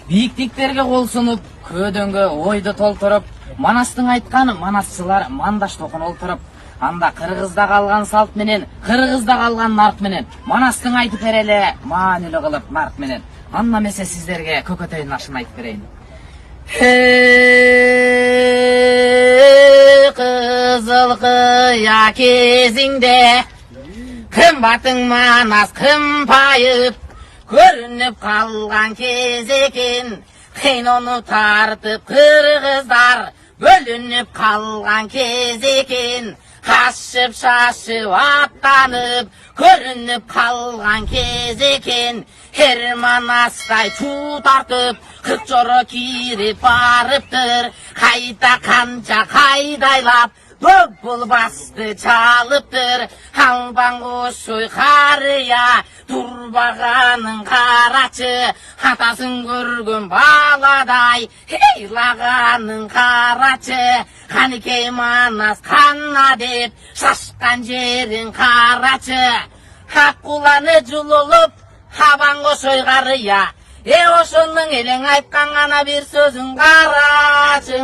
Биіктиктерге қол сунуп, көдөнгө ойды толтырып, Манастың айтқаны манасчылар мандаш токун олтырып, анда Кыргызда калган салт менен, Кыргызда калган нарт менен, Манастың айтып береле, маанилүү кылып нарт менен. Анда месе сиздерге көкөтөйдүн ашын айтып берейин. Кызыл кыя кезиңде, кымбатың манас кымпайып, көрүнүп калган кез экен. Кыйнону тартып кыргыздар бөлүнүп калган кез экен. Кашып шашып аттанып көрүнүп калган кез экен. Эр Манастай чуу тартып кырк жоро кирип барыптыр. Кайта канча кайдайлап допул басты чалыптыр. Албан кошой карыя турбаганын карачы, атасын көргөн баладай ыйлаганын карачы. Каныкей Манас канна деп шашкан жерин карачы. Аккуланы жулулуп абан кошой карыя, ошонун элең айткан гана бир сөзүн карачы.